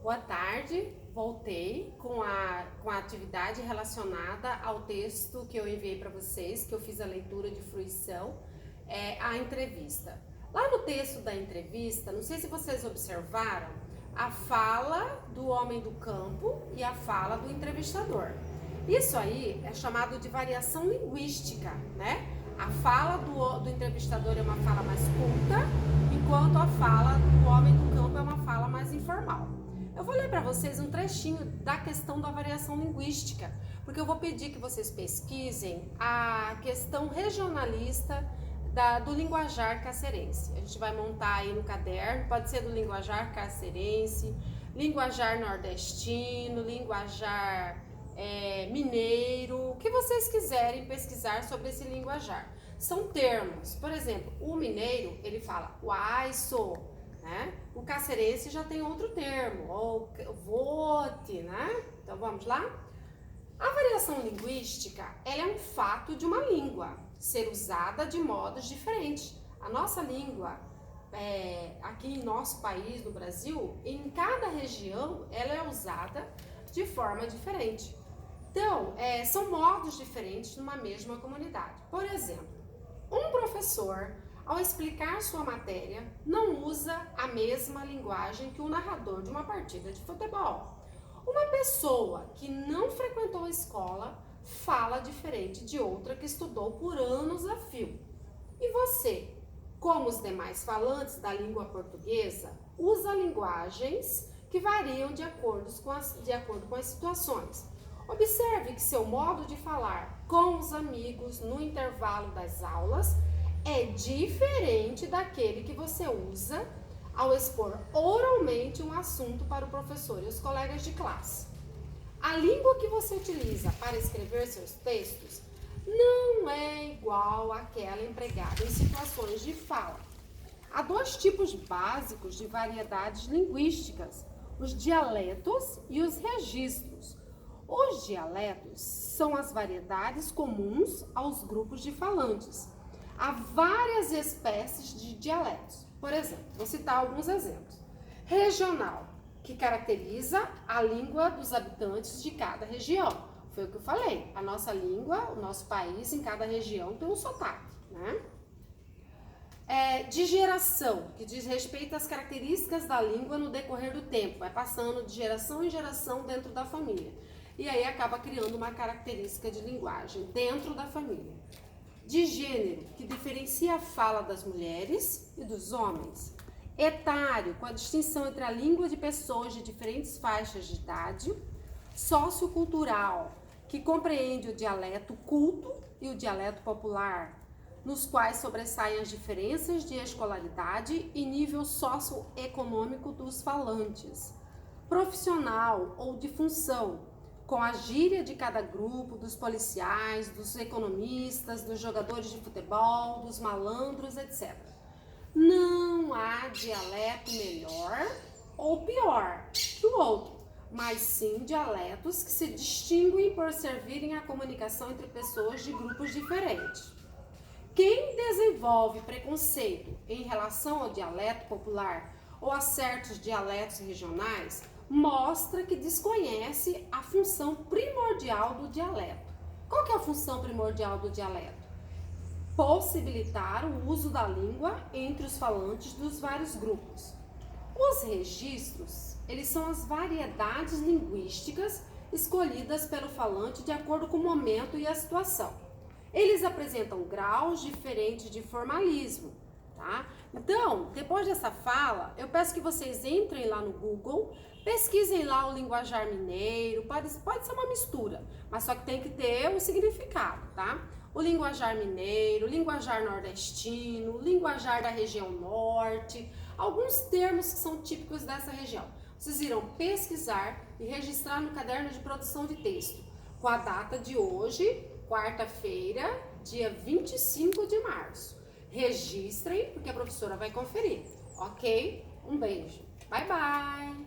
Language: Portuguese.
Boa tarde, voltei com a atividade relacionada ao texto que eu enviei para vocês, que eu fiz a leitura de fruição, a entrevista. Lá no texto da entrevista, não sei se vocês observaram, a fala do homem do campo e a fala do entrevistador. Isso aí é chamado de variação linguística, né? A fala do entrevistador é uma fala mais culta, enquanto a fala do homem do campo é uma fala mais informal. Eu vou ler para vocês um trechinho da questão da variação linguística, porque eu vou pedir que vocês pesquisem a questão regionalista do linguajar cacerense. A gente vai montar aí no caderno, pode ser do linguajar cacerense, linguajar nordestino, linguajar mineiro, o que vocês quiserem pesquisar sobre esse linguajar. São termos, por exemplo, o mineiro, ele fala uai, sou, né? O cacerense já tem outro termo, ou vote, né? Então vamos lá? A variação linguística, ela é um fato de uma língua ser usada de modos diferentes. A nossa língua, aqui em nosso país, no Brasil, em cada região, ela é usada de forma diferente. Então, são modos diferentes numa mesma comunidade. Por exemplo, um professor, ao explicar sua matéria, não usa a mesma linguagem que o narrador de uma partida de futebol. Uma pessoa que não frequentou a escola fala diferente de outra que estudou por anos a fio. E você, como os demais falantes da língua portuguesa, usa linguagens que variam de acordo com as situações. Observe que seu modo de falar com os amigos no intervalo das aulas é diferente daquele que você usa ao expor oralmente um assunto para o professor e os colegas de classe. A língua que você utiliza para escrever seus textos não é igual àquela empregada em situações de fala. Há dois tipos básicos de variedades linguísticas, os dialetos e os registros. Os dialetos são as variedades comuns aos grupos de falantes. Há várias espécies de dialetos. Por exemplo, vou citar alguns exemplos. Regional, que caracteriza a língua dos habitantes de cada região. Foi o que eu falei. A nossa língua, o nosso país, em cada região tem um sotaque, né? De geração, que diz respeito às características da língua no decorrer do tempo. Vai passando de geração em geração dentro da família. E aí acaba criando uma característica de linguagem dentro da família. De gênero, que diferencia a fala das mulheres e dos homens. Etário, com a distinção entre a língua de pessoas de diferentes faixas de idade. Sociocultural, que compreende o dialeto culto e o dialeto popular, nos quais sobressaem as diferenças de escolaridade e nível socioeconômico dos falantes. Profissional ou de função, com a gíria de cada grupo, dos policiais, dos economistas, dos jogadores de futebol, dos malandros, etc. Não há dialeto melhor ou pior que o outro, mas sim dialetos que se distinguem por servirem à comunicação entre pessoas de grupos diferentes. Quem desenvolve preconceito em relação ao dialeto popular ou a certos dialetos regionais mostra que desconhece a função primordial do dialeto. Qual que é a função primordial do dialeto? Possibilitar o uso da língua entre os falantes dos vários grupos. Os registros, eles são as variedades linguísticas escolhidas pelo falante de acordo com o momento e a situação. Eles apresentam graus diferentes de formalismo, tá? Então, depois dessa fala, eu peço que vocês entrem lá no Google, pesquisem lá o linguajar mineiro, pode ser uma mistura, mas só que tem que ter um significado, tá? O linguajar mineiro, linguajar nordestino, linguajar da região norte, alguns termos que são típicos dessa região. Vocês irão pesquisar e registrar no caderno de produção de texto, com a data de hoje, quarta-feira, dia 25 de março. Registrem, porque a professora vai conferir, ok? Um beijo. Bye, bye!